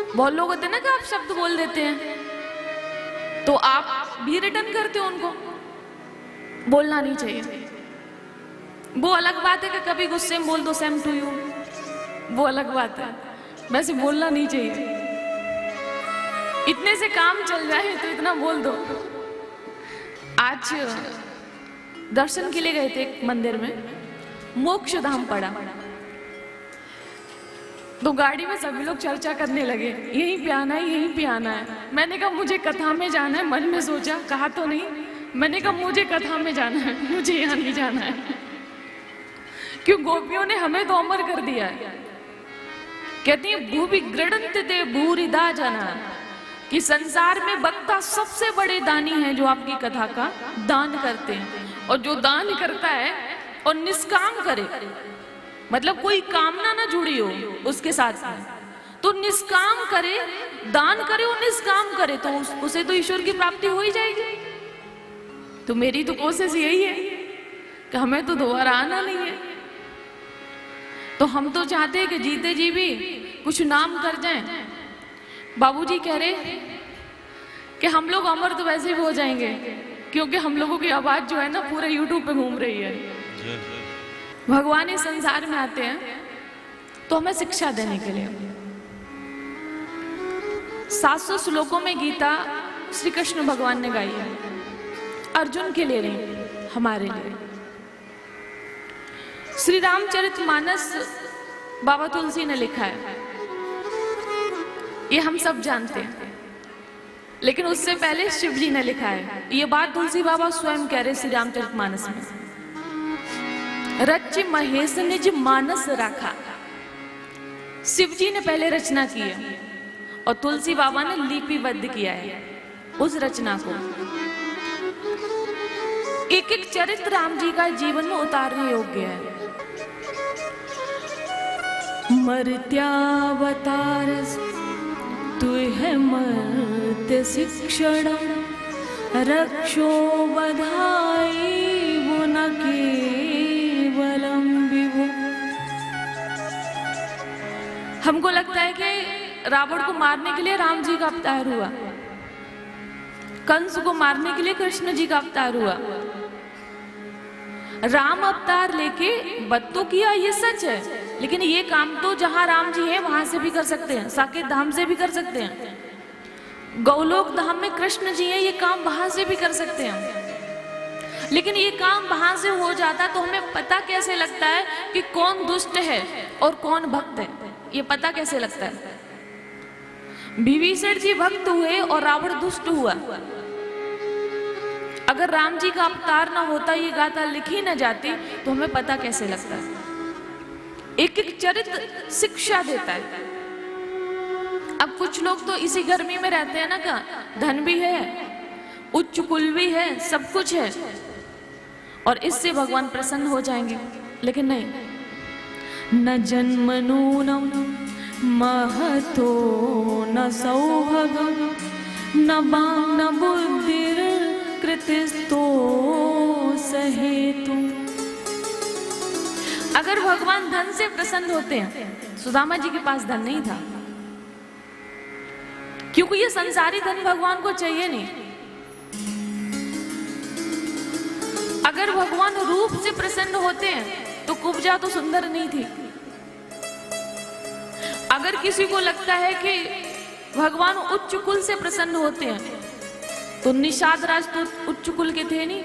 बहुत लोग होते हैं ना कि आप शब्द बोल देते हैं तो आप भी रिटर्न करते हो उनको। बोलना नहीं चाहिए। वो अलग बात है कि कभी गुस्से में बोल दो सेम टू यू, वो अलग बात है, वैसे बोलना नहीं चाहिए। इतने से काम चल जाए तो इतना बोल दो। आज दर्शन के लिए गए थे एक मंदिर में, मोक्ष धाम पड़ा, तो गाड़ी में सभी लोग चर्चा करने लगे, यहीं पे आना है, यहीं पे आना है। मैंने कहा मुझे कथा में जाना है, मन में सोचा, कहा तो नहीं, मैंने कहा मुझे कथा में जाना है, मुझे यहाँ नहीं जाना है। क्यों? गोपियों ने हमें तो अमर कर दिया है। कहती है भूवि गृणन्ति भूरिदा जना, कि संसार में वक्ता सबसे बड़े दानी हैं जो आपकी कथा का दान करते हैं। और जो दान करता है और निष्काम करे, मतलब कोई कामना ना जुड़ी हो उसके साथ में, तो निष्काम करे, दान करे और निष्काम करे, तो उसे तो ईश्वर की प्राप्ति हो ही जाएगी। तो मेरी तो कोशिश यही है कि हमें तो दोबारा आना नहीं है। तो हम तो चाहते हैं कि जीते जी भी कुछ नाम कर जाएं। बाबूजी कह रहे कि हम लोग अमर तो वैसे भी हो जाएंगे, क्योंकि हम लोगों की आवाज जो है ना पूरे यूट्यूब पे घूम रही है। भगवान इस संसार में आते हैं तो हमें शिक्षा देने के लिए। 700 श्लोकों में गीता श्री कृष्ण भगवान ने गाई है, अर्जुन के लिए नहीं, हमारे लिए। श्री रामचरितमानस बाबा तुलसी ने लिखा है, ये हम सब जानते हैं, लेकिन उससे पहले शिव जी ने लिखा है। ये बात तुलसी बाबा स्वयं कह रहे श्री रामचरितमानस में, रच महेश निज मानस राखा। शिव जी ने पहले रचना की है और तुलसी बाबा ने लिपिबद्ध किया है उस रचना को। एक एक चरित्र राम जी का जीवन में उतारने योग्य है। मर्त्यावतारस तुह मर्त्य शिक्षण, रक्षो बधाई वो न केवलम विभु। हमको लगता है कि रावण को मारने के लिए राम जी का अवतार हुआ, कंस को मारने के लिए कृष्ण जी का अवतार हुआ। राम अवतार लेके वध तो किया, ये सच है, लेकिन ये काम तो जहां राम जी है वहां से भी कर सकते हैं, साकेत धाम से भी कर सकते हैं। गौलोक धाम में कृष्ण जी है, ये काम वहां से भी कर सकते हैं। लेकिन ये काम वहां से हो जाता तो हमें पता कैसे लगता है कि कौन दुष्ट है और कौन भक्त है? ये पता कैसे लगता है? विभीषण जी भक्त हुए और रावण दुष्ट हुआ। अगर राम जी का अवतार ना होता, ये गाथा लिखी ना जाती, तो हमें पता कैसे लगता है? एक एक चरित्र शिक्षा देता है। अब कुछ लोग तो इसी गर्मी में रहते हैं ना, का धन भी है, उच्च कुल भी है, सब कुछ है, और इससे भगवान प्रसन्न हो जाएंगे। लेकिन नहीं, न जन्म नूनम महतो न सौभाग्यम न बाम न बुद्धिर कृतिस्तो सहेतु। अगर भगवान धन से प्रसन्न होते हैं, सुदामा जी के पास धन नहीं था, क्योंकि ये संसारी धन भगवान को चाहिए नहीं। अगर भगवान रूप से प्रसन्न होते हैं तो कुब्जा तो सुंदर नहीं थी। अगर किसी को लगता है कि भगवान उच्च कुल से प्रसन्न होते हैं तो निषाद राज तो उच्च कुल के थे नहीं।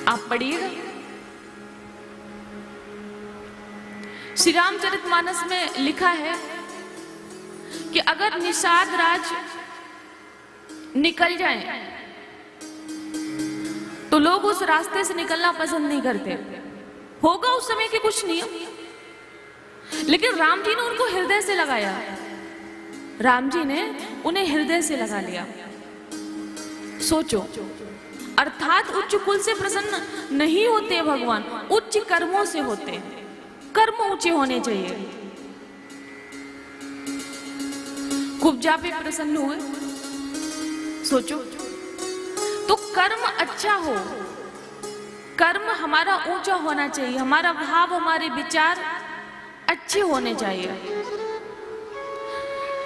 आप पढ़िएगा, श्री रामचरितमानस में लिखा है कि अगर निषाद राज निकल जाए तो लोग उस रास्ते से निकलना पसंद नहीं करते। होगा उस समय के कुछ नियम, लेकिन राम जी ने उनको हृदय से लगाया। राम जी ने उन्हें हृदय से लगा लिया। सोचो, अर्थात उच्च कुल से प्रसन्न नहीं होते भगवान, उच्च कर्मों से होते हैं। कर्म ऊंचे होने चाहिए। कुब्जा पे प्रसन्न हुए, सोचो, तो कर्म अच्छा हो, कर्म हमारा ऊंचा होना चाहिए, हमारा भाव, हमारे विचार अच्छे होने चाहिए।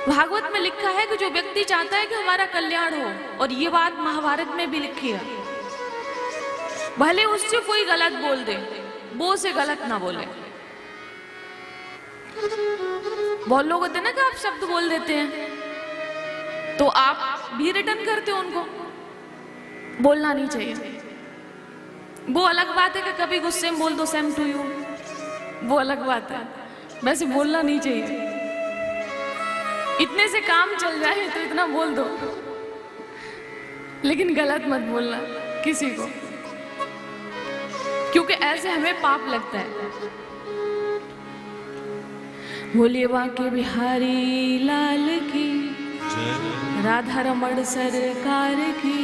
भागवत में लिखा है कि जो व्यक्ति चाहता है कि हमारा कल्याण हो, और ये बात महाभारत में भी लिखी है, भले उससे कोई गलत बोल दे, वो उसे गलत ना बोले। बहुत लोग होते हैं ना कि आप शब्द बोल देते हैं तो आप भी रिटर्न करते हो उनको। बोलना नहीं चाहिए। वो अलग बात है कि कभी गुस्से में बोल दो सेम टू यू, वो अलग बात है, वैसे बोलना नहीं चाहिए। इतने से काम चल जाए तो इतना बोल दो, लेकिन गलत मत बोलना किसी को, क्योंकि ऐसे हमें पाप लगता है। बोलिए बांके बिहारी लाल की, राधा रमण सरकार की।